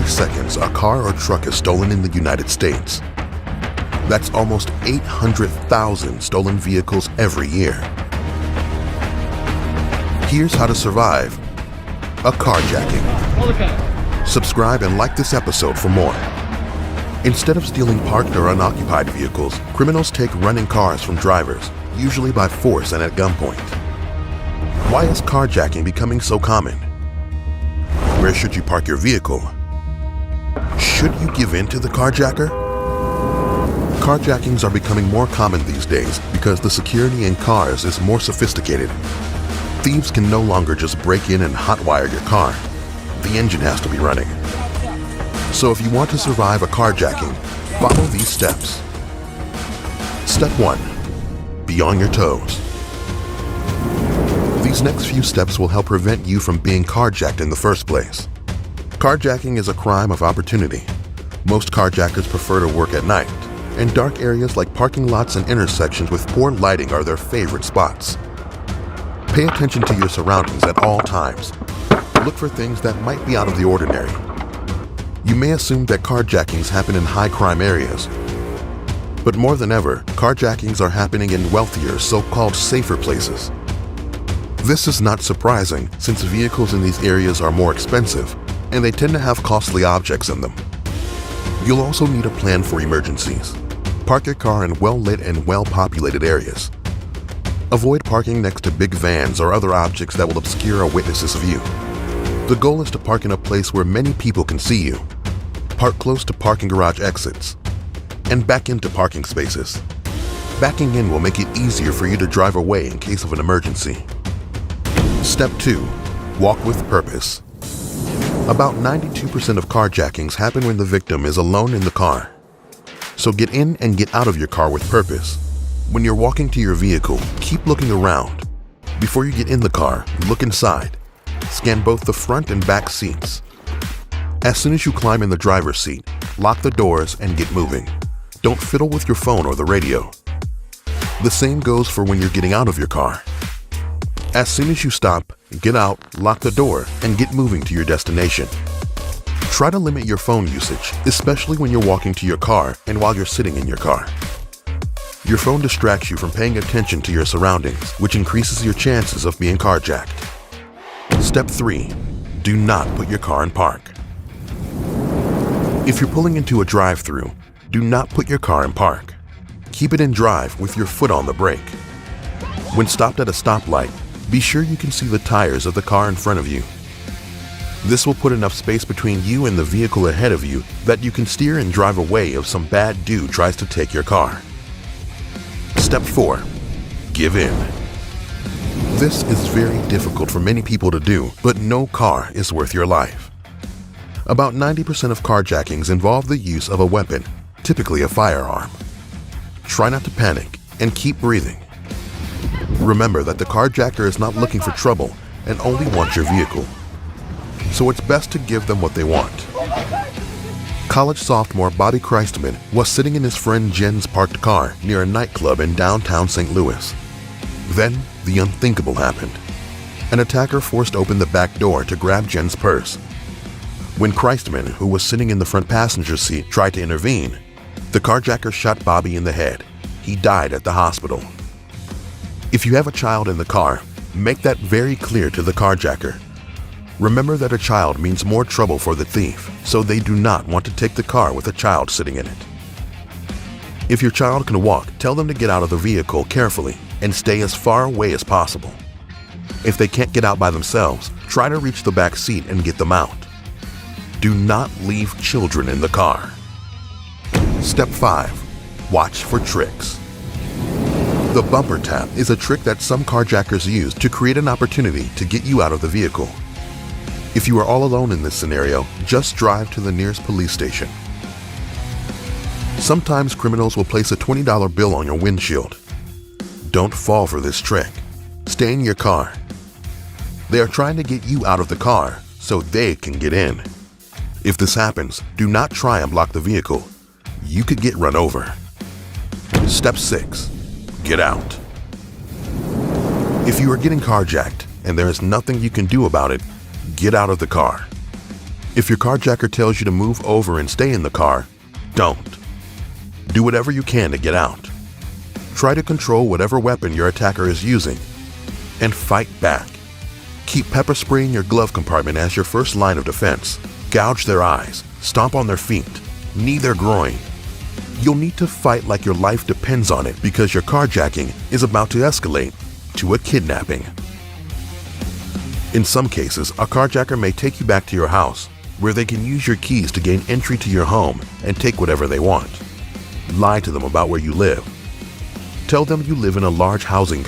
seconds, a car or truck is stolen in the United States. That's almost 800,000 stolen vehicles every year. Here's how to survive a carjacking. Subscribe and like this episode for more. Instead of stealing parked or unoccupied vehicles, criminals take running cars from drivers, usually by force and at gunpoint. Why is carjacking becoming so common? Where should you park your vehicle? Should you give in to the carjacker? Carjackings are becoming more common these days because the security in cars is more sophisticated. Thieves can no longer just break in and hotwire your car. The engine has to be running. So if you want to survive a carjacking, follow these steps. Step 1. Be on your toes. These next few steps will help prevent you from being carjacked in the first place. Carjacking is a crime of opportunity. Most carjackers prefer to work at night, and dark areas like parking lots and intersections with poor lighting are their favorite spots. Pay attention to your surroundings at all times. Look for things that might be out of the ordinary. You may assume that carjackings happen in high-crime areas, but more than ever, carjackings are happening in wealthier, so-called safer places. This is not surprising since vehicles in these areas are more expensive, and they tend to have costly objects in them. You'll also need a plan for emergencies. Park your car in well-lit and well-populated areas. Avoid parking next to big vans or other objects that will obscure a witness's view. The goal is to park in a place where many people can see you. Park close to parking garage exits, and back into parking spaces. Backing in will make it easier for you to drive away in case of an emergency. Step 2. Walk with purpose. About 92% of carjackings happen when the victim is alone in the car. So get in and get out of your car with purpose. When you're walking to your vehicle, keep looking around. Before you get in the car, look inside. Scan both the front and back seats. As soon as you climb in the driver's seat, lock the doors and get moving. Don't fiddle with your phone or the radio. The same goes for when you're getting out of your car. As soon as you stop, get out, lock the door, and get moving to your destination. Try to limit your phone usage, especially when you're walking to your car and while you're sitting in your car. Your phone distracts you from paying attention to your surroundings, which increases your chances of being carjacked. Step 3. Do not put your car in park. If you're pulling into a drive-thru, do not put your car in park. Keep it in drive with your foot on the brake. When stopped at a stoplight, be sure you can see the tires of the car in front of you. This will put enough space between you and the vehicle ahead of you that you can steer and drive away if some bad dude tries to take your car. Step 4. Give in. This is very difficult for many people to do, but no car is worth your life. About 90% of carjackings involve the use of a weapon, typically a firearm. Try not to panic and keep breathing. Remember that the carjacker is not looking for trouble and only wants your vehicle. So it's best to give them what they want. College sophomore Bobby Christman was sitting in his friend Jen's parked car near a nightclub in downtown St. Louis. Then the unthinkable happened. An attacker forced open the back door to grab Jen's purse. When Christman, who was sitting in the front passenger seat, tried to intervene, the carjacker shot Bobby in the head. He died at the hospital. If you have a child in the car, make that very clear to the carjacker. Remember that a child means more trouble for the thief, so they do not want to take the car with a child sitting in it. If your child can walk, tell them to get out of the vehicle carefully and stay as far away as possible. If they can't get out by themselves, try to reach the back seat and get them out. Do not leave children in the car. Step 5. Watch for tricks. The bumper tap is a trick that some carjackers use to create an opportunity to get you out of the vehicle. If you are all alone in this scenario, just drive to the nearest police station. Sometimes criminals will place a $20 bill on your windshield. Don't fall for this trick. Stay in your car. They are trying to get you out of the car so they can get in. If this happens, do not try and block the vehicle. You could get run over. Step 6. Get out. If you are getting carjacked and there is nothing you can do about it, get out of the car. If your carjacker tells you to move over and stay in the car, don't. Do whatever you can to get out. Try to control whatever weapon your attacker is using, and fight back. Keep pepper spraying your glove compartment as your first line of defense. Gouge their eyes, stomp on their feet, knee their groin. You'll need to fight like your life depends on it because your carjacking is about to escalate to a kidnapping. In some cases, a carjacker may take you back to your house, where they can use your keys to gain entry to your home and take whatever they want. Lie to them about where you live. Tell them you live in a large housing complex.